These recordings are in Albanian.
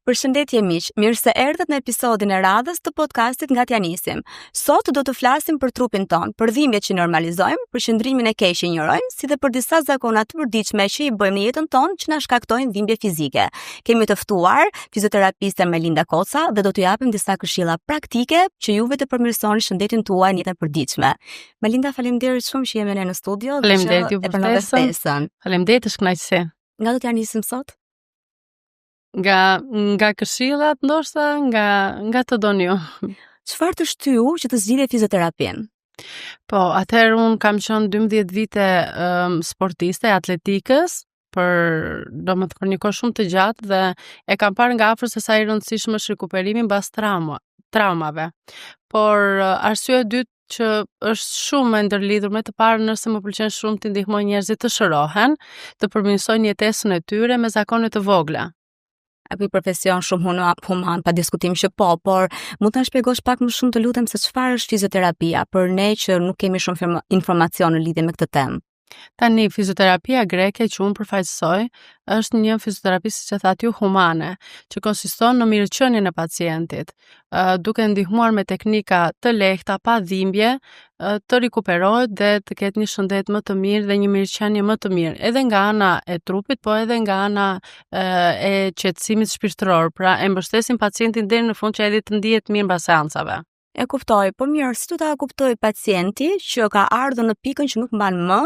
Përshëndetje miq, mirë se erdhët në episodin e radhës të podcastit Nga t'ja nisim. Sot do të flasim për trupin ton, për dhimbjet që normalizojmë, për qëndrimin e keq që injorojmë, si dhe për disa zakona të përditshme që i bëjmë në jetën tonë që na shkaktojnë dhimbje fizike. Kemi të ftuar fizioterapiste Melinda Koca dhe do t'ju japim disa këshilla praktike që juve të përmirësoni shëndetin tuaj në jetën e përditshme. Melinda, faleminderit shumë që jemi në studio dhe që e pranove ftesën. Faleminderit, është kënaqësi. Nga do t'ja nisim sot? Nga këshillat, ndoshta nga të doni ju. Çfarë të shtyu që të zgjidhje fizioterapinë? Po, atëherë unë kam qenë 12 vite sportiste e atletikës, për një kohë shumë të gjatë dhe e kam parë nga afër se sa i rëndësishëm është rikuperimi mbas traumave. Por arsyeja e dytë që është shumë e ndërlidhur me të parë, nëse më pëlqen shumë të ndihmoj njerëzit të shërohen, të përmirësojnë jetesën e tyre me zakone të vogla. Apo i profesion shumë human, pa diskutim që por mund të na shpjegosh pak më shumë të lutem se çfarë është fizioterapia për ne që nuk kemi shumë informacion në lidhje me këtë temë. Tani, fizioterapia greke që unë përfaqësoj është një fizioterapi, siç e thatë ju, humane, që konsiston në mirëqenien e pacientit, duke ndihmuar me teknika të lehta, pa dhimbje, të rikuperohet dhe të ketë një shëndet më të mirë dhe një mirëqenie më të mirë, edhe nga ana e trupit, po edhe nga ana e qetësimit shpirtëror. Pra, e mbështesim pacientin deri në fund që ai të ndihet mirë mbas seancave. E kuptoj, po mirë, si do ta kuptoj pacienti që ka ardhur në pikën që nuk mban më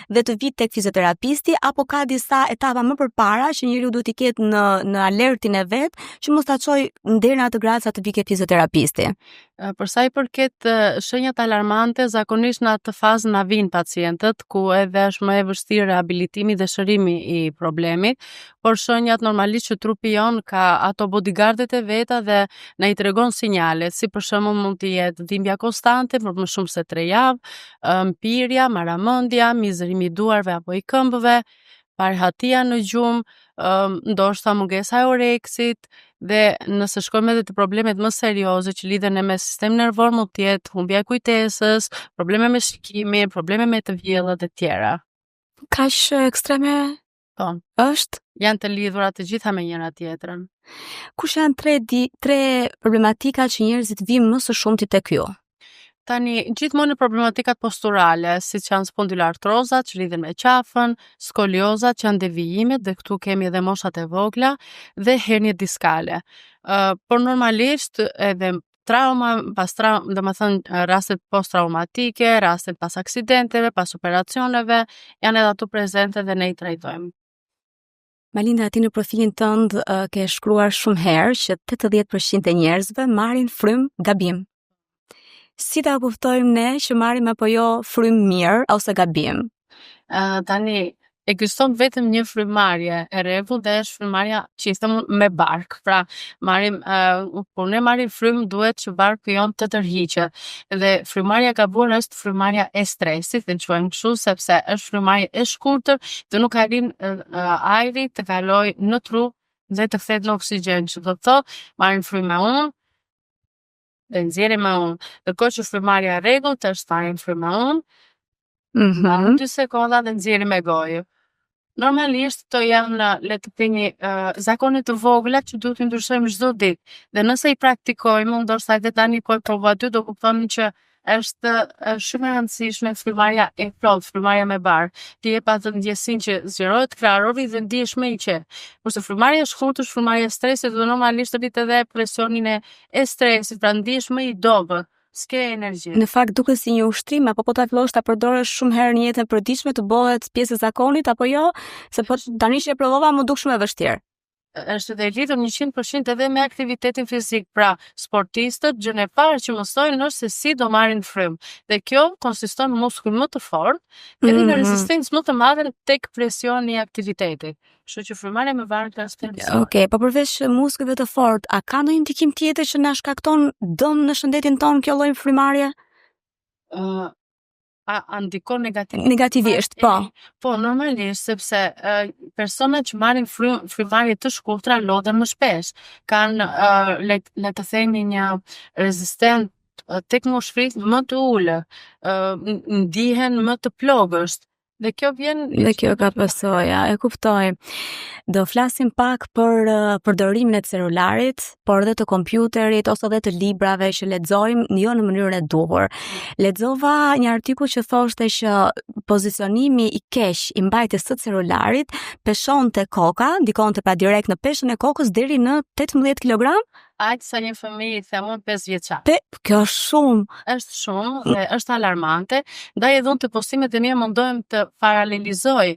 dhe të vit tek fizioterapisti, apo ka disa etapa më përpara që njeriu duhet i ketë në alertin e vet që mos ta çojë deri në atë grad sa të vikë fizioterapisti? Për sa i përket shenjat alarmante, zakonisht në atë fazë na vijnë pacientët, ku edhe është më e vështirë rehabilitimi dhe shërimi i problemit, por shenjat normalisht që trupi jon ka ato bodyguardet e veta dhe na i tregon sinjale, si për shembull mund të jetë dhimbja konstante për më shumë se 3 javë, mpirja, maramendja, mizërimi i duarve apo i këmbëve, parhatia në gjumë, ndoshta mungesa e oreksit, dhe nëse shkojmë edhe të problemet më serioze që lidhen me sistemin nervor, mund të jetë humbja e kujtesës, probleme me shikimin, probleme me të vjellët e tjera. Kaq ekstreme? Po. Është? Janë të lidhura të gjitha me njëra tjetrën. Kush janë tre problematika që njerëzit vijnë më së shumti tek ju? Tani, gjithmonë problematikat posturale, siç janë spondyloartrozat që lidhen me qafën, skoliozat që janë devijimet, dhe këtu kemi edhe moshat e vogla, dhe herniet diskale. Por normalisht edhe trauma, domethënë rastet post-traumatike, rastet pas aksidenteve, pas operacioneve, janë edhe ato prezente dhe ne i trajtojmë. Melinda, ti në profilin tënd ke shkruar shumë herë që 80% e njerëzve marrin frym gabim. Si ta kuptojmë ne që marrim apo jo frym mirë ose gabim? Tani, ekziston vetëm një frymarrje e rregullt dhe është frymarrja që i them me bark. Pra, kur ne marrim frym, duhet që barku jon të tërhiqet. Dhe frymarrja e gabuar është frymarrja e stresit, dhe quajmë kështu sepse është frymarrje e shkurtër dhe nuk arrin ajri të kalojë në tru dhe të kthehet në oksigjen, që do të thotë marrim frym me unë dhe nxjerrim me unë. Ndërkohë që frymarrja e rregullt është marrim frym me unë, 2 sekonda dhe nxjerrim me gojë. Normalisht këto janë, le të themi, zakone të vogla që duhet të ndryshojmë çdo ditë. Dhe nëse i praktikojmë, ndoshta edhe tani po e provoj aty, do kuptoni që është shumë e rëndësishme frymarrja e plotë, frymarrja me bar. Ti jep atë ndjesinë që zgjerohet krahërori dhe ndihesh më i qetë. Kurse frymarrja e shkurtër është frymarrja e stresit dhe normalisht rrit edhe presionin e stresit, pra ndihesh më i dobët. S'ke energji. Në fakt duket si një ushtrim, apo po ta fillosh ta përdorësh shumë herë në jetën e përditshme të bëhet pjesë e zakonit apo jo? Se po tani që e provova më duk shumë e vështirë. Është edhe lidhur 100% edhe me aktivitetin fizik. Pra, sportistët gjën e parë që mësojnë është se si do marrin frym. Dhe kjo konsiston në muskuj më të fortë edhe në rezistencë më të madhe tek presioni i aktivitetit. Kështu që frymarrja me bark është rëndësishme. Okej, po përveç muskujve të fortë, a ka ndonjë ndikim tjetër që na shkakton dëm në shëndetin tonë kjo lloj frymarrje? A ndikon negativisht? Negativisht, po. Po, normalisht, sepse personat që marrin frymarrje të shkurtra lodhen më shpesh. Kanë, le të themi, një rezistencë tek moshërit më të ulët, ndihen më të plogësht. Dhe kjo vjen Dhe kjo ka pasoja, e kuptoj. Do flasim pak për përdorimin e celularit, por edhe të kompjuterit ose edhe të librave që lexojmë jo në mënyrën e duhur. Lexova një artikull që thoshte që pozicionimi i keq i mbajtjes së celularit peshonte koka, ndikonte pra direkt në peshën e kokës deri në 18 kg. Aq sa një fëmijë themon 5 vjeçar. Kjo është shumë. Është shumë dhe është alarmante. Ndaj edhe unë të postimet e mia mundohem të paralelizoj,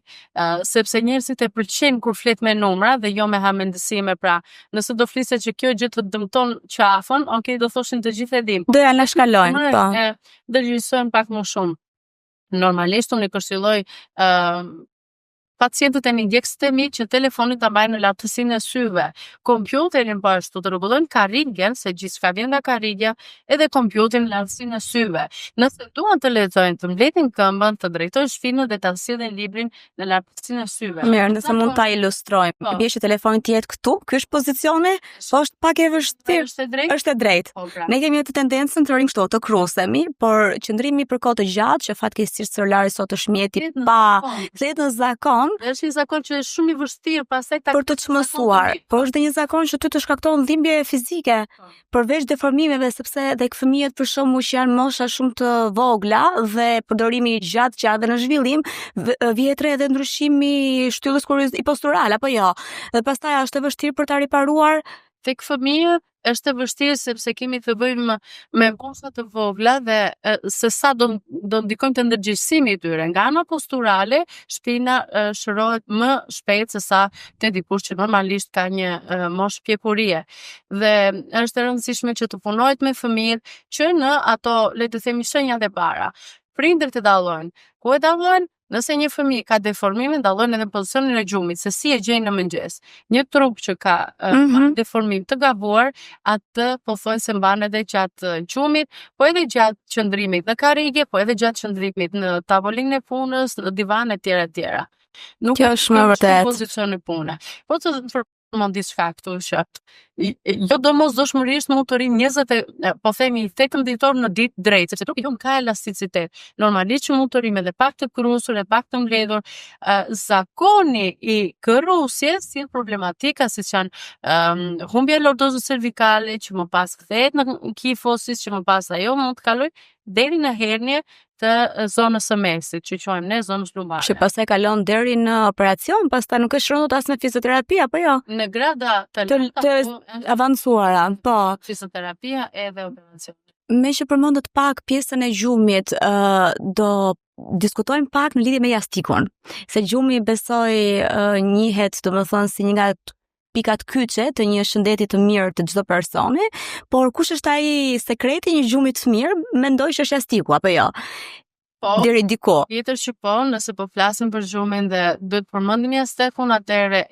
sepse njerëzit e pëlqejnë kur flet me numra dhe jo me hamendësime. Pra, nëse do flisë që kjo gjë të dëmton qafën, okay, do thoshin të gjithë e dim. Do ja na shkalojnë, po. Do gjysojnë pak më shumë. Normalisht unë i këshilloj pacientët e mjekësit e mi që telefonit ta mbajnë në lartësinë e syve. Kompjuterin po ashtu të rregullojnë karrigjen, se gjithçka vjen nga karrigja, edhe kompjuterin në lartësinë e syve. Nëse duan të lexojnë, të mbledhin këmbën, të drejtojnë shpinën dhe ta sjellin librin në lartësinë e syve. Mirë, nëse mund ta ilustrojmë. Bie që telefoni të jetë këtu, ky është pozicioni, po është pak e vështirë. Është e drejtë. Ne kemi atë tendencën të rrim kështu, të krusemi, por qëndrimi për kohë të gjatë, që fatkeqësisht celulari sot është mjeti pa thjet në zakon. Është një zakon që është shumë i vështirë pastaj për të çmësuar. Po është dhe një zakon që ty të shkakton dhimbje fizike, përveç deformimeve, sepse tek fëmijët për shembull që janë mosha shumë të vogla dhe përdorimi i gjatë që edhe në zhvillim, vjetre edhe ndryshimi i shtyllës i postural apo jo. Dhe pastaj është e vështirë për ta riparuar. Tek fëmijët është e vështirë sepse kemi të bëjmë me mosha të vogla dhe se sa do ndikojmë te ndërgjegjësimi i tyre. Nga ana posturale, shpina shërohet më shpejt se sa te dikush që normalisht ka një moshë pjekurie. Dhe është e rëndësishme që të punohet me fëmijët që në ato, le të themi, shenjat e para. Prindërit e dallojnë. Ku e dallojnë? Nëse një fëmijë ka deformime, dallojnë edhe pozicionin e gjumit, se si e gjejnë në mëngjes. Një trup që ka deformim të gabuar, atë po thonë se mban edhe gjatë gjumit, po edhe gjatë qëndrimit në karrige, po edhe gjatë qëndrimit në tavolinën e punës, në divan e tjera. Nuk kjo është më vërtet pozicioni pune. Po të mund diçka këtu që jo domosdoshmërisht mund të rrim 18 orë në ditë drejt, sepse trupi jon ka elasticitet. Normalisht që mund të rrim edhe pak të krusur, e pak të mbledhur. Zakoni i kërrusjes si problematika siç janë humbja e lordozës cervikale, që më pas kthehet në kifosis, që më pas ajo mund të kaloj deri në hernie të zonës së mesit, që quajmë ne zonës lumbare. Që pastaj kalon deri në operacion, pastaj nuk është rëndot as në fizioterapi apo jo? Në grada të avancuara, po. Fizioterapia edhe operacion. Me që përmendet pak pjesën e gjumit, do diskutojmë pak në lidhje me jastikun. Se gjumi besoj njihet, domethënë, si një nga pikat kyçe të një shëndeti të mirë të çdo personi, por kush është ai sekreti i një gjumi të mirë? Mendoj që është jastiku apo jo? Po, deri diku. Tjetër që po, nëse po flasim për gjumin dhe duhet përmendim jastikun, atëherë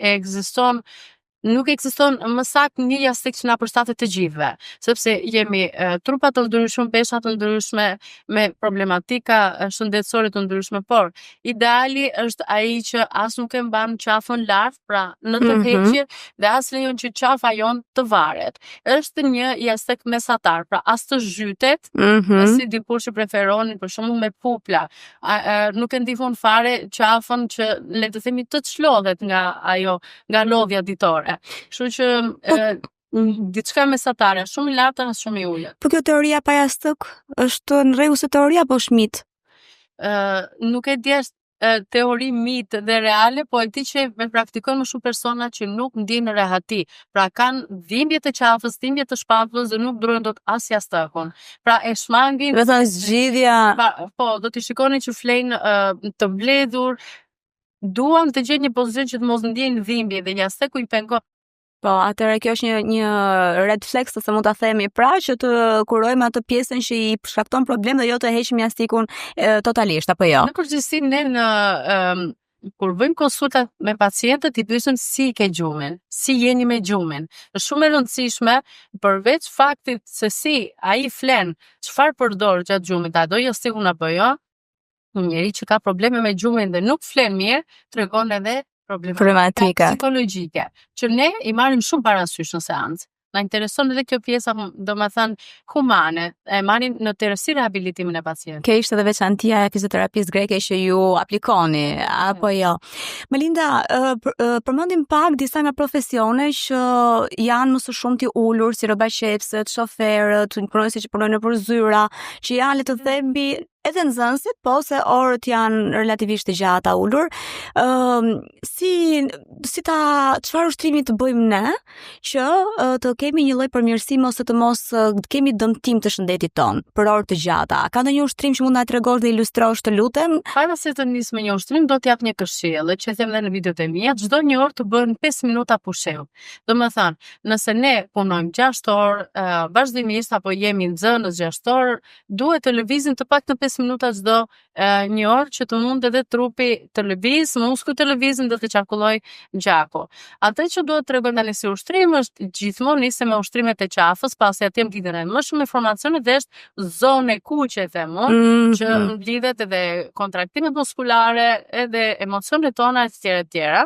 nuk ekziston më saktë një jastik që na përshtatet të gjithëve, sepse jemi trupa të ndryshme, pesha të ndryshme, me problematika shëndetësore të ndryshme, por ideali është ai që as nuk e mban qafën lart, pra në të heqje, dhe as lejon që qafa jon të varet. Është një jastik mesatar, pra as të zhytet, si dikur që preferonin për shembull me pupla, nuk e ndihmon fare qafën që le të themi të çlodhet nga lodhja ditore. Kështu që diçka mesatare, shumë i lartë as shumë i ulët. Por kjo teoria pa jastuk është në rregull se teoria apo është mit? Nuk e di, është teori mit dhe reale, po e di që me praktikojnë më shumë persona që nuk ndjejnë rehati. Pra kanë dhimbje të qafës, dhimbje të shpatullës dhe nuk durojnë dot as jastukun. Pra e shmangin. Vetëm zgjidhja. Po, do t'i shikoni që flenë të mbledhur. Duan të gjejnë një pozicion që të mos ndjejnë dhimbje dhe jastuku i pengon. Po, atëherë kjo është një red flag, ose mund ta themi, pra që të kurojmë atë pjesën që i shkakton problem dhe jo të heqim jastikun totalisht apo jo. Në përgjithësi ne kur bëjmë konsulta me pacientët, i pyesim si ke gjumin, si jeni me gjumin. Është shumë e rëndësishme, përveç faktit se si ai flen, çfarë përdor gjatë gjumit, a do jastikun apo jo. Njeri që ka probleme me gjumin dhe nuk flen mirë, tregon edhe problematika psikologjike, që ne i marrim shumë parasysh në seancë. na intereson edhe kjo pjesa, domethënë humane, e marrin në tërësi rehabilitimin e pacientit. Kjo ishte edhe veçantia e fizioterapisë greke që ju aplikoni, apo jo? Melinda, përmendim pak disa nga profesione që janë më së shumti ulur, si rrobaqepsët, shoferët, punonësit që punojnë nëpër zyra, që janë, le të themi, edhe nxënësit, po se orët janë relativisht të gjata ulur. Çfarë ushtrimi të bëjmë ne që të kemi një lloj përmirësimi ose të mos kemi dëmtim të shëndetit ton për orë të gjata? Ka ndonjë ushtrim që mund na tregosh dhe ilustrosh, të lutem? Para se të nis me një ushtrim, do t'jap një këshillë, që them edhe në videot e mia, çdo një orë të bën 5 minuta pushim. Domethënë, nëse ne punojmë 6 orë vazhdimisht apo jemi nxënës 6 orë, duhet të lëvizim të paktën 5 minuta çdo një orë që të mund edhe trupi të lëviz, muskujt të lëvizin dhe të qarkulloj gjaku. Atë që duhet të tregoj tani si ushtrim është gjithmonë nisem me ushtrimet e qafës, pasi atje më lidhen më shumë informacione dhe është zonë kuqe që lidhet edhe kontraktimet muskulare, edhe emocionet tona e tjera.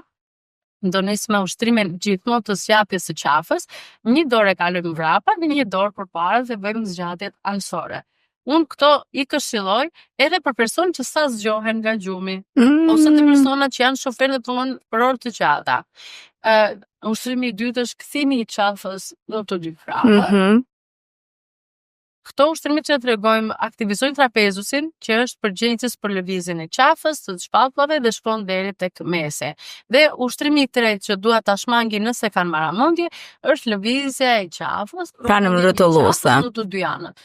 Do nis me ushtrimin gjithmonë të sjapjes së qafës, një dorë e kalojmë vrapa dhe një dorë përpara dhe bëjmë zgjatjet anësore. Unë këto i këshilloj edhe për personë që sa zgjohen nga gjumi, ose të persona që janë shoferë dhe punojnë për orë të gjata. Ushtrimi i dytë është kthimi i qafës në të dy vrapa. Këto ushtrime që tregojmë aktivizojnë trapezusin, që është përgjegjës për lëvizjen e qafës, të shpallave dhe shkon deri tek mesi. Dhe ushtrimi i tretë që dua ta shmangi nëse kanë marramendje, është lëvizja e qafës pranë rrotulluese në të dy anët.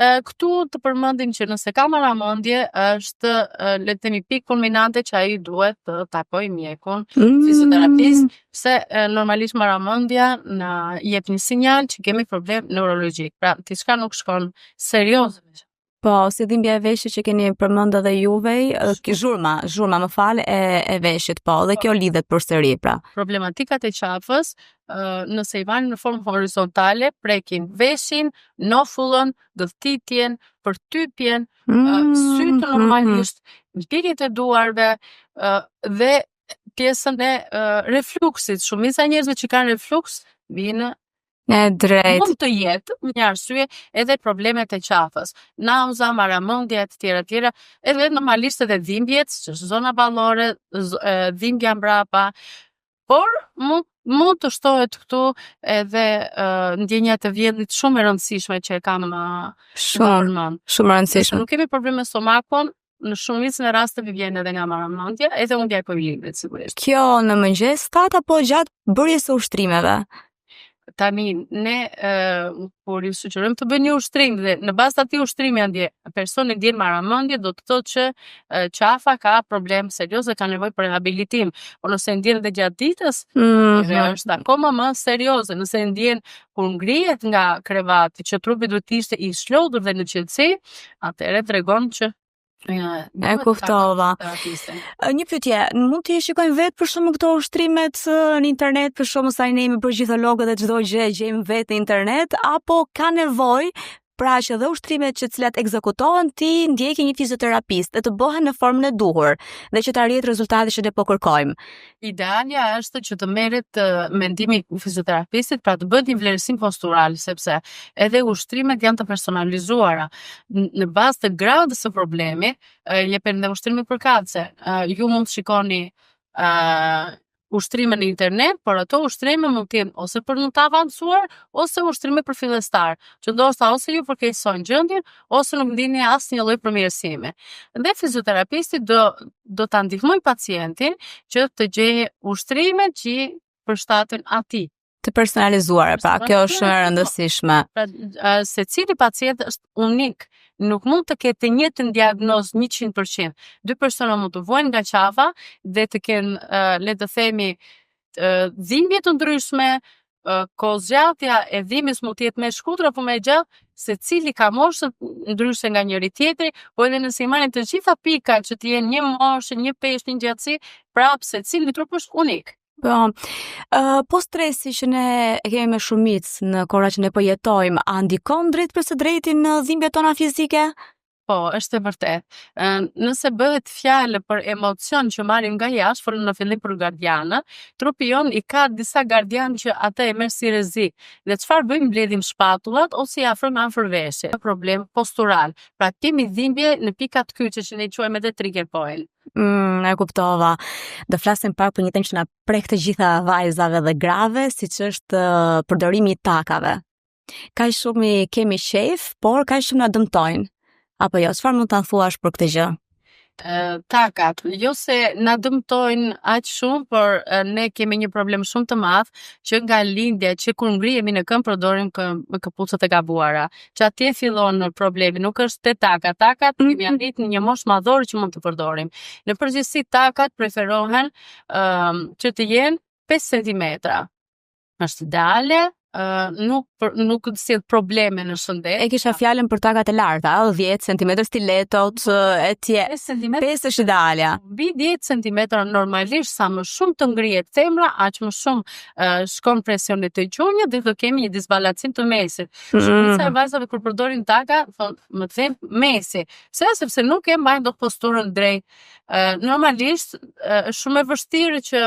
Këtu të përmendim që nëse ka marramendje është le të themi pikë kulminante që ai duhet të takojë mjekun fizioterapist, se normalisht marramendja na jep një sinjal që kemi problem neurologjik. Pra, diçka nuk shkon serioze. Po, si dhimbja e veshit që keni përmend edhe juve, zhurma më fal, e veshit, po, dhe kjo lidhet përsëri, pra. Problematikat e qafës, nëse i vani në formë horizontale, prekin veshin, nofullën, gëthitjen, përtypjen, sytë normalisht, pikjet e duarve, dhe pjesën e refluksit. Shumica e njerëzve që kanë refluks vinë mund të jetë një arsye edhe problemet e qafës, nauza, marramendje e tjera, edhe normalisht edhe dhimbjet, që është zona ballore, dhimbja mbrapa, por mund të shtohet këtu edhe ndjenja të vjedhit shumë e rëndësishme që e kam shumë e rëndësishme. Nuk kemi probleme stomakun, në shumicën e rasteve vjen edhe nga marramendja, edhe humbja e ekolibrit sigurisht. Kjo në mëngjes tat apo gjatë bërjes së ushtrimeve? Tani, ne kur ju sugjerojmë të bëni një ushtrim dhe në bazë të atij ushtrimi andje personi ndjen marramendje, do të thotë që qafa ka problem serioz dhe ka nevojë për rehabilitim. Por nëse ndjen edhe gjatë ditës, është akoma më serioze. Nëse ndjen kur ngrihet nga krevati që trupi duhet të ishte i shlodhur dhe në qetësi, atëherë tregon që e kuftova. Një pyetje, mund t'i shikojmë vetë për shkakun këto ushtrimet në internet, për shkakun sa ne jemi përgjithologët dhe çdo gjë gjejmë vetë në internet, apo ka nevojë pra që dhe ushtrimet që cilat ekzekutohen ti ndjeki një fizioterapist dhe të bëhen në formën e duhur dhe që të arrihet rezultati që ne po kërkojmë? Idealja është që të merret mendimi i fizioterapistit, pra të bëhet një vlerësim postural, sepse edhe ushtrimet janë të personalizuara. Në bazë të gradës së problemit, jepen dhe ushtrime përkatëse. Ju mund të shikoni ushtrime në internet, por ato ushtrime mund të jenë ose për në të avancuar, ose ushtrime për fillestar, që ndoshta ose ju përkeqësojnë gjendjen, ose nuk ndini asnjë lloj përmirësimi. Dhe fizioterapisti do ta ndihmojë pacientin që të gjejë ushtrimet që përshtaten atij. Të personalizuara, pra, kjo është shumë e rëndësishme. Pra, secili pacient është unik. Nuk mund të ketë të njëjtën diagnozë 100%. Dy persona mund të vojnë nga qafa dhe të kenë, le të themi, dhimbje të ndryshme, kozgjatja e dhimbjes mund të jetë më e shkurtër apo më e gjatë, secili ka moshë ndryshe nga njëri tjetri, po edhe nëse i marrin të gjitha pikat që të jenë një moshë, një peshë, një gjatësi, prapë secili trup është unik. Po stresi që ne e kemi me shumicë në kohëra që ne po jetojmë, a ndikon drejt për së drejti në dhimbjet tona fizike? Po, është e vërtet. Nëse bëhet fjalë për emocion që marrim nga jashtë, folëm në fillim për gardianë, trupi jon i ka disa gardian që atë e merr si rrezik. Dhe çfarë bëjmë? Mbledhim shpatullat ose i afrojmë afër veshit. Problem postural. Pra kemi dhimbje në pikat kyçe që ne i quajmë edhe trigger point. E kuptova. Do flasim pak për një temë që na prek të gjitha vajzave dhe grave, siç është përdorimi i takave. Kaq shumë i kemi shef, por kaq shumë na dëmtojnë. Apo jo, çfarë mund ta thuash për këtë gjë? Takat, jo se na dëmtojnë aq shumë, por ne kemi një problem shumë të madh që nga lindja, që kur ngrihemi në këmbë përdorim këpucët e gabuara. Që atje fillon problemi, nuk është te takat. Takat kemi arrit në një moshë madhore që mund të përdorim. Në përgjithësi takat preferohen që të jenë 5 cm. Është ideale. Nuk sjell probleme në shëndet. E kisha fjalën për takat e larta, 10 cm stiletot, etj. 5 është ideale. Mbi 10 cm normalisht, sa më shumë të ngrihet femra, aq më shumë shkon presioni te gjunjë dhe do kemi një disbalancim të mesit. Shumica e vajzave kur përdorin taka, më them mesi. Sepse nuk e mbajnë dot posturën drejt. Normalisht është shumë e vështirë që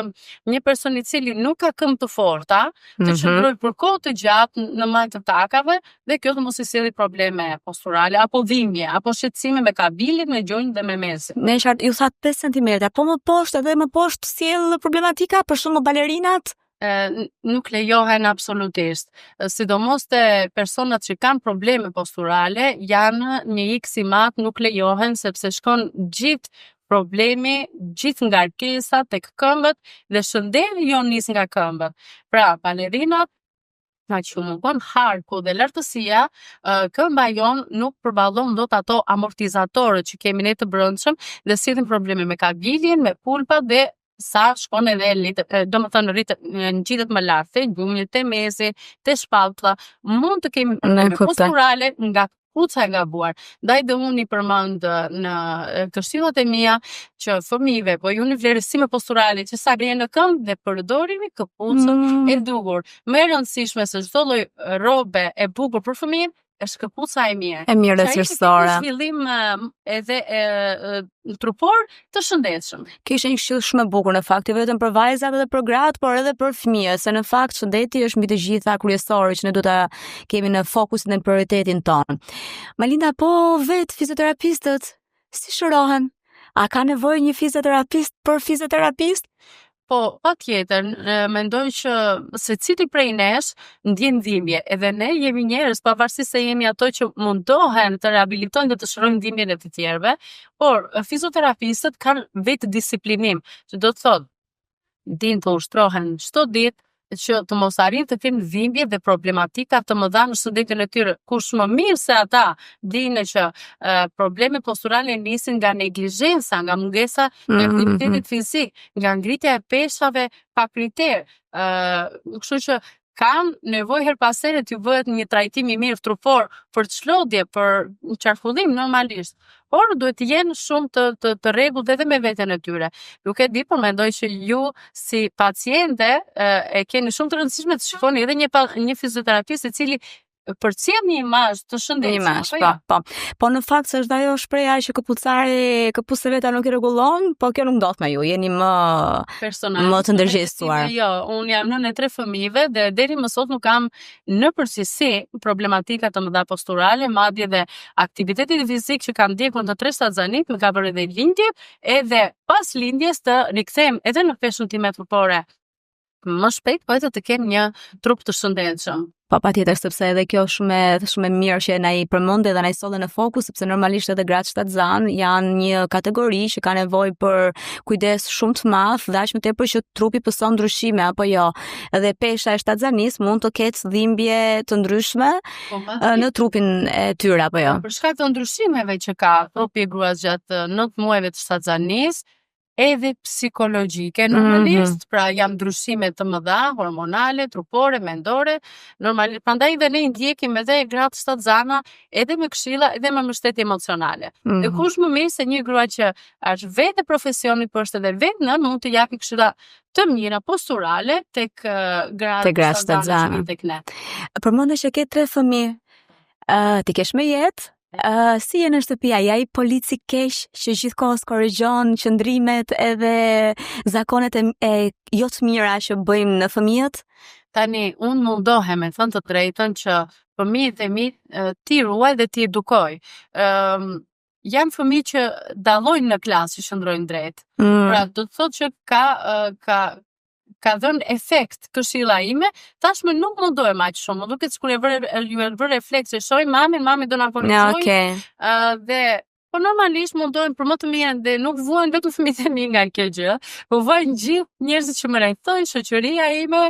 një person i cili nuk ka këmbë të forta të qëndrojë për kohë të gjatë në majtë të takave dhe kjo të mos i sjellë probleme posturale apo dhimbje apo shqetësime me kabilin, me gjunjë dhe me mesin. Ne ju thatë 5 cm, po më poshtë edhe më poshtë sjell problematika, për shembull balerinat? Nuk lejohen absolutisht. Sidomos te personat që kanë probleme posturale, janë një X i madh, nuk lejohen sepse shkon gjithë problemi, gjithë ngarkesa tek këmbët dhe shëndeti jon nis nga këmbët. Pra, balerinat që nuk bën harku dhe lartësia, këmba jon nuk përballon dot ato amortizatorët që kemi ne të brendshëm dhe sillin probleme me kabilin, me pulpat dhe sa shkon edhe domethënë ngjitet më lart te gjunjët, te mesi, te shpallta, mund të kemi probleme posturale nga këpuca e gabuar. Ndaj dhe unë i përmend në këshillat e mia që fëmijëve, po ju në vlerësime posturale që sa ngrihen në këmbë dhe përdorimi këpucën e duhur. Më e rëndësishme se çdo lloj rrobe e bukur për fëmijën është këpuca e mirë. E mirë dhe cilësore. Zhvillim edhe trupor të shëndetshëm. Kishte një këshill shumë e bukur në fakt, jo vetëm për vajzat dhe për gratë, por edhe për fëmijët, se në fakt shëndeti është mbi të gjitha kryesor që ne duhet ta kemi në fokusin dhe në prioritetin ton. Malinda, po vet fizioterapistët si shërohen? A ka nevojë një fizioterapist për fizioterapist? Po, patjetër, mendoj që secili prej nesh ndjen dhimbje, edhe ne jemi njerëz, pavarësisht se jemi ato që mundohen të rehabilitojnë dhe të shërojnë dhimbjen e të tjerëve, por fizioterapistët kanë vetë disiplinim, që do të thotë, din të ushtrohen çdo ditë që të mos arrin të kenë dhimbje dhe problematika të mëdha në shëndetin e tyre. Kush më mirë se ata dinë që probleme posturale nisin nga neglizhenca, nga mungesa e aktivitetit fizik, nga ngritja e peshave pa kriter. Kështu që kanë nevojë her pas here t'ju bëhet një trajtim i mirë trupor për çlodhje, për qarkullim normalisht. Por duhet të jenë shumë të rregullt edhe me veten e tyre. Nuk e di, por mendoj që ju si paciente e keni shumë të rëndësishme të shikoni edhe një fizioterapist i cili përcjell një imazh të shëndetshme. Po në fakt se është ajo shpreha që këpucët veta nuk i rregullon, po kjo nuk ndodh me ju, jeni më të ndërgjegjësuar. Jo, unë jam nënë e 3 fëmijëve dhe deri më sot nuk kam në përgjithësi problematika të mëdha posturale, madje dhe aktiviteti fizik që kam ndjekur në 3 staxanit më ka bërë edhe lindje, edhe pas lindjes të rikthehem edhe në peshën time trupore më shpejt, po edhe të kem një trup të shëndetshëm. Po patjetër, sepse edhe kjo shumë e mirë që na i përmendë dhe na i solle në fokus, sepse normalisht edhe gratë shtatzan janë një kategori që ka nevojë për kujdes shumë të madh dhe aq më tepër që trupi pëson ndryshime apo jo. Edhe pesha e shtatzanis mund të ketë dhimbje të ndryshme në trupin e tyre apo jo. Për shkak të ndryshimeve që ka trupi i gruas gjatë 9 muajve të shtatzanis, edhe psikologjike normalisht, pra janë ndryshime të mëdha, hormonale, trupore, mendore, normalisht, prandaj dhe ne ndjekim edhe gratë shtatzana edhe me këshilla, edhe me mbështetje emocionale. Dhe kush më mirë se një grua që është vetë profesionit, por është edhe vetë në mund të japi këshilla të mira posturale tek gratë shtatzana tek ne. Përmendesh që ke 3 fëmijë, ti kesh me jetë? Si e në shtëpia, ja i polici keq që gjithkohës korrigjon qëndrimet edhe zakonet e jo të mira që bëjmë në fëmijët? Tani, unë mundohem me thënë të drejtën që fëmijët e mi ti ruaj dhe ti edukoj. Janë fëmijë që dallojnë në klasë që shndrojnë drejt. Pra, do të thotë që ka dhënë efekt këshilla ime, tashmë nuk mundohem aq shumë. Më duket sikur e vë refleks e shoh mami do na korrigjoj. Dhe po normalisht mundohem për më të mirën dhe nuk vuajnë vetëm fëmijët e mi nga kjo gjë, po vuajnë gjithë njerëzit që më rrethojnë, shoqëria ime,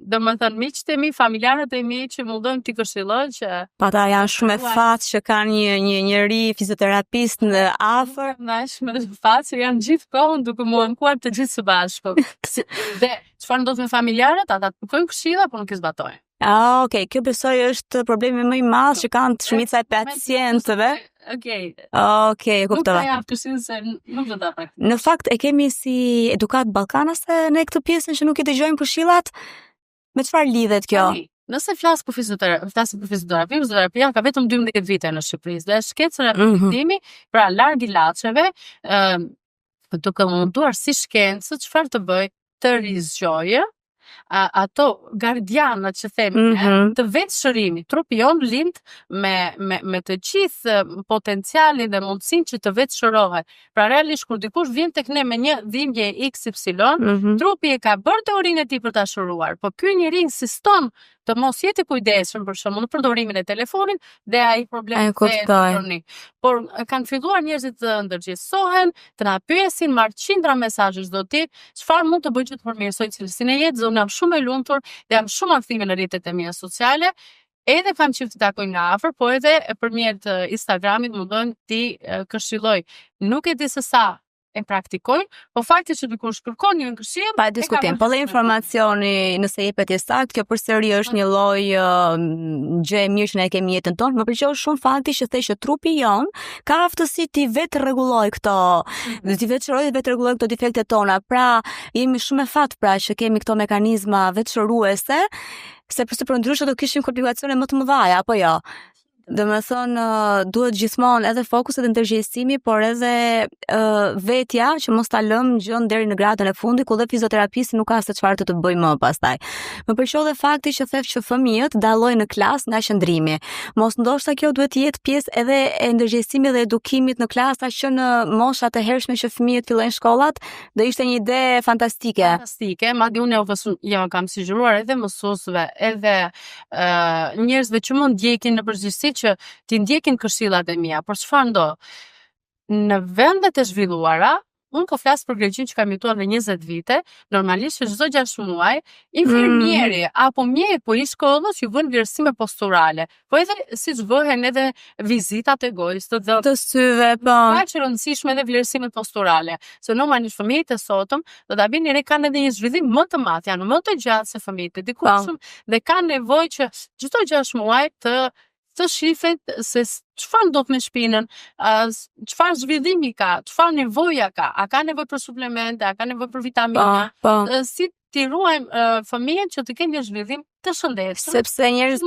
domethënë miqtë e mi, familjarët e mi që mundojnë t'i këshilloj që Ata janë shumë e fatë që kanë një njeri fizioterapist në afër. Shumë e fatë që janë gjithë kohën duke mu ankuar të gjithë së bashku. Dhe çfarë ndodh me familjarët, ata të kërkojnë këshilla, por nuk i zbatojnë. Okej, kjo besoj është problemi më i madh që kanë shumica e pacientëve. Okej, e kuptova. Nuk ka këshillë se nuk do ta praktikosh. Në fakt e kemi si edukat ballkanase në këtë pjesën që nuk i dëgjojmë këshillat. Me çfarë lidhet kjo? Nëse flas për fizioterapia, fizioterapia ka vetëm 12 vite në Shqipëri. Dhe shkencën e rrugtimi, pra larg ilaçeve, duke munduar si shkencë çfarë të bëj, të rizgjojë ato gardianët që themi të vetë shërimi. Trupi jon lind me të gjithë potencialin dhe mundësinë që të vetë shërohet. Pra realisht kur dikush vjen tek ne me një dhimbje XY, trupi e ka bërë teorinë e tij për ta shëruar, po ky njeri insiston të mos jetë i kujdesshëm për shembull në përdorimin e telefonit dhe ai problemi vetë. Por kanë filluar njerëzit të ndërgjegjësohen, të na pyesin, marr qindra mesazhe çdo ditë, çfarë mund të bëj që të përmirësoj cilësinë e jetës. Unë jam shumë e lumtur dhe jam shumë aktive në rrjetet e mia sociale. Edhe kam qejf të takoj nga afër, po edhe përmjet Instagramit mundojnë ti këshilloj. Nuk e di se sa e praktikojnë, po fakti që dikush kërkon një këshillë, pa diskutim. Po dhe informacioni nëse jepet i saktë, kjo përsëri është një lloj gjë e mirë që ne kemi jetën tonë. Më pëlqeu shumë fakti që thej që trupi jon ka aftësi ti vetë rregulloj këto, ti vetë shëroj dhe vetë rregulloj këto defektet tona. Pra, jemi shumë e fatë pra që kemi këto mekanizma vetë shëruese, sepse për ndryshe do kishim komplikacione më të mëdha, apo jo? Dhe me thonë, duhet gjithmonë edhe fokuset e ndërgjegjësimi, por edhe vetja që mos ta lëm gjën deri në gradën e fundit, ku dhe fizioterapisti nuk ka se çfarë të bëjë më pastaj. Më pëlqeu dhe fakti që thef që fëmijët dallojnë në klasë nga qëndrimi. Mos ndoshta kjo duhet të jetë pjesë edhe e ndërgjegjësimit dhe edukimit në klasa që në moshat e hershme që fëmijët fillojnë shkollat, do ishte një ide fantastike. Fantastike, madje unë kam sugjeruar edhe mësuesve, edhe njerëzve që mund ndjekin në përgjithësi që ti ndjekin këshillat e mia, por çfarë ndodh? Në vendet e zhvilluara, unë po flas për Greqinë që kam jetuar me 20 vite, normalisht çdo 6 muaj, infermieri apo mjeku i shkollës ju vën vlerësime posturale. Po edhe siç bëhen edhe vizitat e gojës, të syve, po. Ka që rëndësishme edhe vlerësimet posturale. Se normalisht fëmijët e sotëm do ta bini re kanë edhe një zhvillim më të madh, janë më të gjatë se fëmijët e dikurshëm dhe kanë nevojë që çdo 6 muaj të shifet se çfarë ndodh me shpinën, çfarë zhvillimi ka, çfarë nevoja ka, a ka nevojë për suplemente, a ka nevojë për vitamina, si ti ruajmë fëmijën që të kenë një zhvillim të shëndetshëm. Sepse njerëz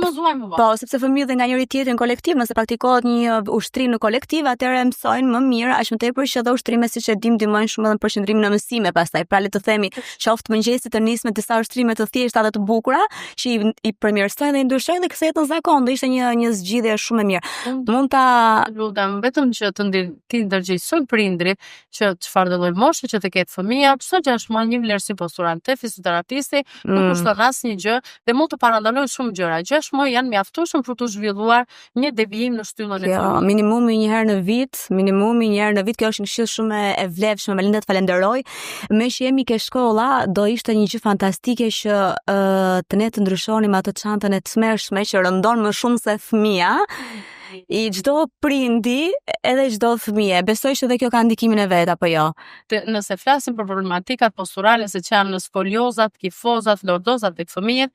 sepse fëmijët dhe nga njëri tjetri në kolektiv, nëse praktikohet një ushtrim në kolektiv, atëherë mësojnë më mirë, aq më tepër që edhe ushtrimet siç e ndihmojnë shumë edhe në përqendrimin në mësime pastaj. Pra le të themi, qoftë mëngjesi të nis me disa ushtrime të thjeshta dhe të bukura, që i përmirësojnë dhe i ndryshojnë dhe kthehet në zakon, do ishte një zgjidhje shumë e mirë. Mund ta lutem vetëm që ti ndërgjegjësoj prindrit që çfarë do lloj moshe që të ketë fëmia, çdo 6 muaj një vlerësim postural te fizioterapisti, nuk kushton asnjë gjë dhe mund të parandalojnë shumë gjëra. 6 muaj janë mjaftueshëm për të zhvilluar një devijim në shtyllën e fëmijës. Minimumi një herë në vit, kjo është një këshill shumë e vlefshme, më lindet falenderoj. Me që jemi ke shkolla, do ishte një gjë fantastike që të ne të ndryshonim atë çantën e tmerrshme që rëndon më shumë se fëmia. I çdo prindi edhe çdo fëmijë. Besoj që edhe kjo ka ndikimin e vet apo jo. Nëse flasim për problematikat posturale se që janë skoliozat, kifozat, lordozat tek fëmijët,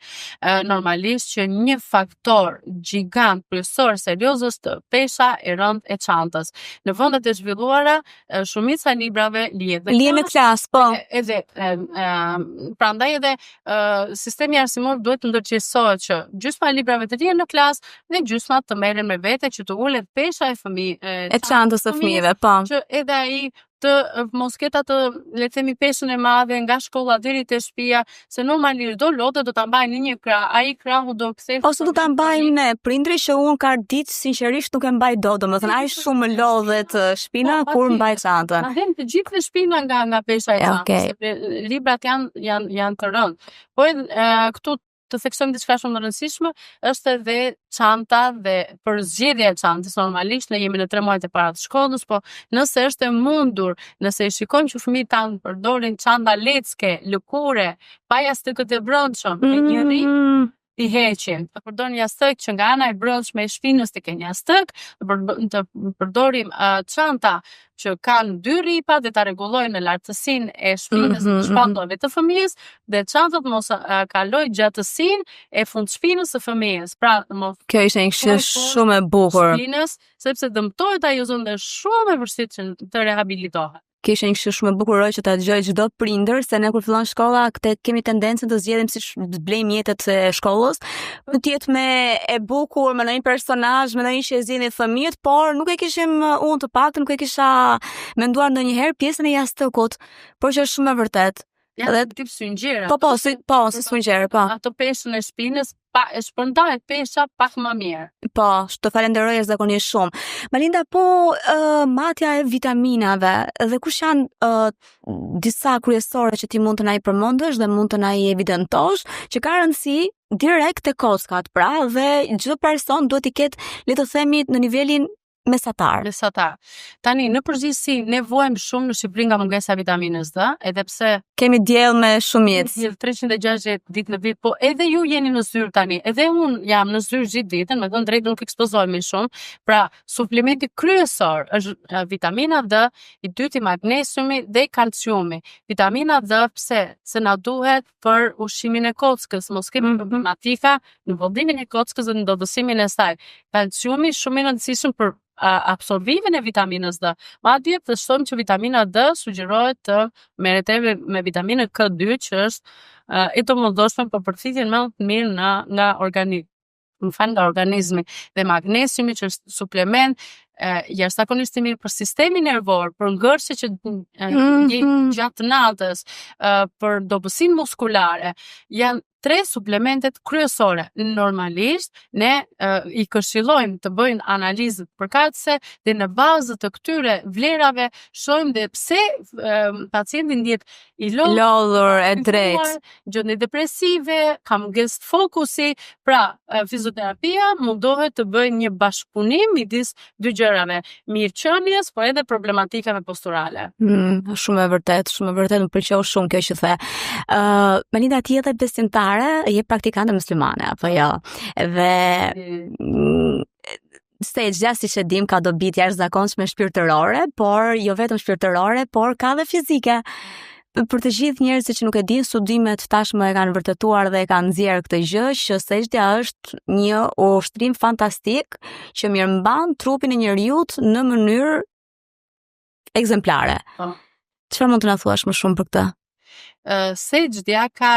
normalisht që një faktor gjigant kryesor seriozës të pesha e rënd e çantës. Në vendet e zhvilluara, shumica e librave lihen në klasë, po. Edhe prandaj edhe sistemi arsimor duhet të ndërgjegjësohet që gjysma e librave të lihen në klasë dhe gjysma të merren me vete momente që të ulet pesha e çantës së fëmijëve, po. Që edhe ai të mos ketë atë, le të themi, peshën e madhe nga shkolla deri te shtëpia, se normalisht do lodhet do ta mbajnë në një krah, ai krahu do kthej. Ose do ta mbajnë ne prindri që unë ka ditë sinqerisht nuk e mbaj dot, domethënë ai shumë lodhet shpina kur mbaj çantën. Na hen të gjithë shpina nga pesha e çantës, sepse librat janë të rëndë. Po këtu të theksojmë diçka shumë të rëndësishme, është edhe çanta dhe për zgjedhja e çantës. Normalisht ne jemi në 3 muajt e para të shkollës, po nëse është e mundur, nëse e shikojmë që fëmijët tanë përdorin çanta lecke, lëkure, pa jashtëkët e brendshëm, me njëri i heqin. Të përdorim jastëk që nga ana e brendshme e shpinës të kenë jastëk, të përdorim çanta që kanë 2 rripa dhe ta rregullojnë në lartësinë e shpinës dhe shpatullave të fëmijës, dhe çantat mos kalojnë gjatësinë e fundshpinës së fëmijës. Pra, kjo ishte një këshillë shumë e bukur. Shpinës, sepse dëmtohet ajo zonë dhe shumë e vështirë që të rehabilitohet. Kishe një këshillë shumë e bukur që ta dëgjoj çdo prindër, se ne kur fillon shkolla kemi tendencën të zgjedhim si të blejmë jetët e shkollës, të jetë me e bukur, me ndonjë personazh, me ndonjë që e zgjidhin fëmijët, por nuk e kishim unë të paktën nuk e kisha menduar ndonjëherë pjesën e jastëkut, por që është shumë e vërtet. Edhe tip syngjera. Si syngjera, po. Ato peshën e shpinës e shpërndahet pesha pak më mirë. Po, të falenderoj zakonisht shumë. Malinda, po matja e vitaminave, dhe kush janë disa kryesore që ti mund të na i përmendësh dhe mund të na i evidentosh, që ka rëndësi direkt te kockat, pra, dhe çdo person duhet i ketë, le të themi, në nivelin mesatar. Tani, në përgjithësi, ne vojmë shumë në Shqipëri nga mungesa e vitaminës D, edhe pse kemi diell me shumicë. Diell 360 ditë në vit, po edhe ju jeni në zyrë tani. Edhe unë jam në zyrë gjithë ditën, me thënë drejt nuk ekspozohemi shumë. Pra, suplementi kryesor është vitamina D, i dyti magnesiumi dhe kalciumi. Vitamina D pse? Se na duhet për ushqimin e kockës, mos kemi problematika në vëllimin e kockës dhe në dodësimin e saj. Kalciumi shumë i rëndësishëm për absorbimin e vitaminës D. Madje thështojmë që vitamina D sugjerohet të merret me vitaminën K2, që është e domosdoshme për përfitjen më të mirë nga organizmi, dhe magnesiumi që është suplement jashtëzakonisht i mirë për sistemin nervor, për ngërshje që gjatë natës, për dobësinë muskulare. Janë 3 suplementet kryesore. Normalisht ne i këshillojmë të bëjnë analizët përkatëse dhe në bazë të këtyre vlerave shohim dhe pse pacienti ndihet i lodhur e drejtë, gjendje depresive, ka mungesë fokusi. Pra, fizioterapia mundohet të bëjë një bashkëpunim midis dy gjërave, mirëqenies, po edhe problematikave posturale. Shumë e vërtet, më pëlqeu shumë kjo që the. Malinda, ti je besimtare, je praktikante muslimane, apo jo? Dhe Stage, si që dim, ka dobi jashtëzakonshme shpirtërore, por jo vetëm shpirtërore, por ka dhe fizike. Për të gjithë njerëzit që nuk e dinë, studimet tashmë e kanë vërtetuar dhe e kanë nxjerrë këtë gjë, që sejdja është një ushtrim fantastik që mirëmban trupin e njeriut në mënyrë ekzemplare. Çfarë mund të na thuash më shumë për këtë? Sejdja ka,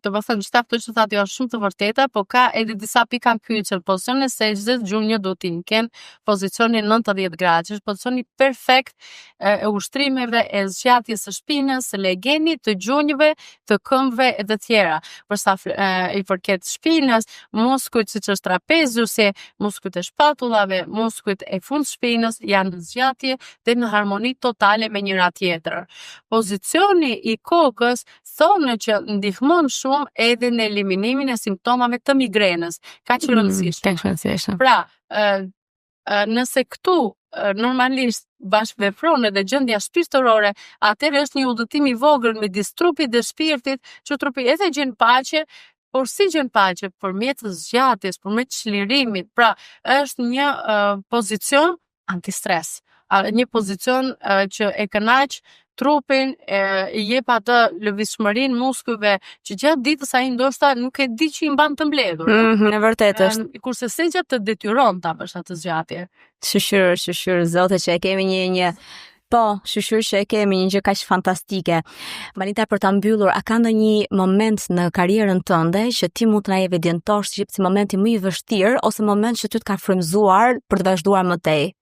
do të thënë, gjitha këto që thatë janë shumë të vërteta, po ka edhe disa pika pyetje. Pozicionin e sejdës gjunjë do t'i kenë pozicionin 90 gradë, që është pozicioni perfekt e ushtrimeve, e zgjatjes së shpinës, së legenit, të gjunjëve, të këmbëve e të tjera. Për sa i përket shpinës, muskujt siç është trapeziusi, muskujt e shpatullave, muskujt e fund shpinës janë në zgjatje dhe në harmoni totale me njëra tjetër. Pozicioni i kokës thonë që ndihmon shumë edhe në eliminimin e simptomave të migrenës. Ka që rëndësishme. Pra, nëse këtu normalisht bashkëvepron edhe gjendja shpirtërore, atëherë është një udhëtim i vogël midis trupit dhe shpirtit, që trupi edhe gjen paqe, por si gjen paqe? Përmjet zgjatjes, përmjet çlirimit. Pra, është një pozicion antistres. Një pozicion që e kënaq trupin, i jep atë lëvizshmërinë muskujve që gjatë ditës ai ndoshta nuk e di që i mban të mbledhur. Në vërtet është. Kurse sejdja të detyron ta bësh atë zgjatje. Shqyr, zote që e kemi një Po, shqyr që e kemi një gjë kaq fantastike. Malita, për ta mbyllur, a ka ndonjë moment në karrierën tënde që ti mund të na evidentosh si momenti më i vështirë ose moment që ty të ka frymëzuar për të vazhduar më tej?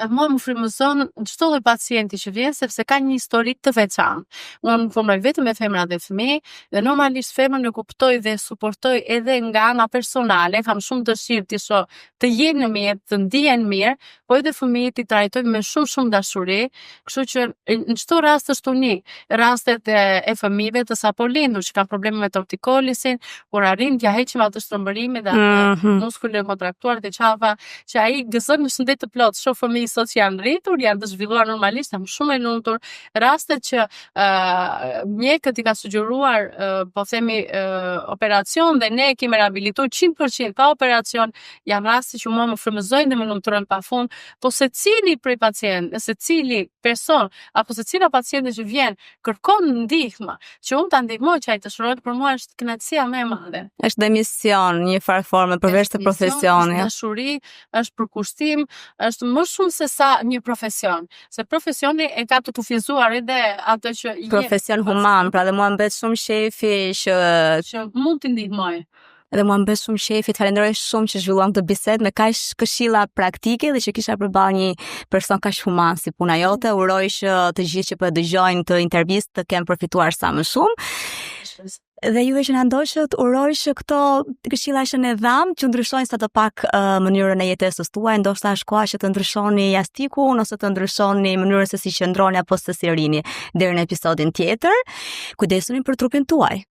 Mua më frymëzon çdo lloj pacienti që vjen sepse ka një histori të veçantë. Unë punoj vetëm me femra dhe fëmijë dhe normalisht femrën e kuptoj dhe suportoj edhe nga ana personale, kam shumë dëshirë të shoh të jenë mirë, të ndihen mirë, po edhe fëmijët i trajtoj me shumë dashuri, kështu që në çdo rast është unik. Rastet e fëmijëve të sapo lindur që kanë probleme me tortikolisin, kur arrin t'ja heqim atë shtrëmbërimin dhe muskulin kontraktuar të qafa, që ai gëzon në shëndet të plot, shoh fëmijë sot që janë rritur, janë të zhvilluar normalisht, jam shumë e lumtur. Rastet që mjekët i ka sugjeruar, po themi, operacion dhe ne kemi rehabilituar 100% pa operacion, janë raste që mua më frymëzojnë dhe më lumturojnë pafund, po secili prej pacientë, secili person apo secila paciente që vjen kërkon ndihmë, që unë ta ndihmoj që ai të shërohet, për mua është kënaqësia më e madhe. Është dhe mision, një farë forme përveç të profesionit. Është dashuri, është përkushtim, është më shumë se sa një profesion. Se profesioni e ka të kufizuar edhe atë që profesion human, pra dhe mua mbet shumë shefi që mund t'i ndihmoj. Edhe mua mbet shumë shefi, të falenderoj shumë që zhvilluam këtë bisedë me kaq këshilla praktike dhe që kisha përballë një person kaq human si puna jote. Uroj që të gjithë që po e dëgjojnë këtë intervistë të kenë përfituar sa më shumë. Dhe juve që na ndoqët, uroj që këto këshilla që ne dham që ndryshojnë sa të pak mënyrën e jetesës tuaj, ndoshta është koha që të ndryshoni jastikun ose të ndryshoni mënyrën se si qëndroni apo se si rini. Deri në episodin tjetër, kujdesuni për trupin tuaj.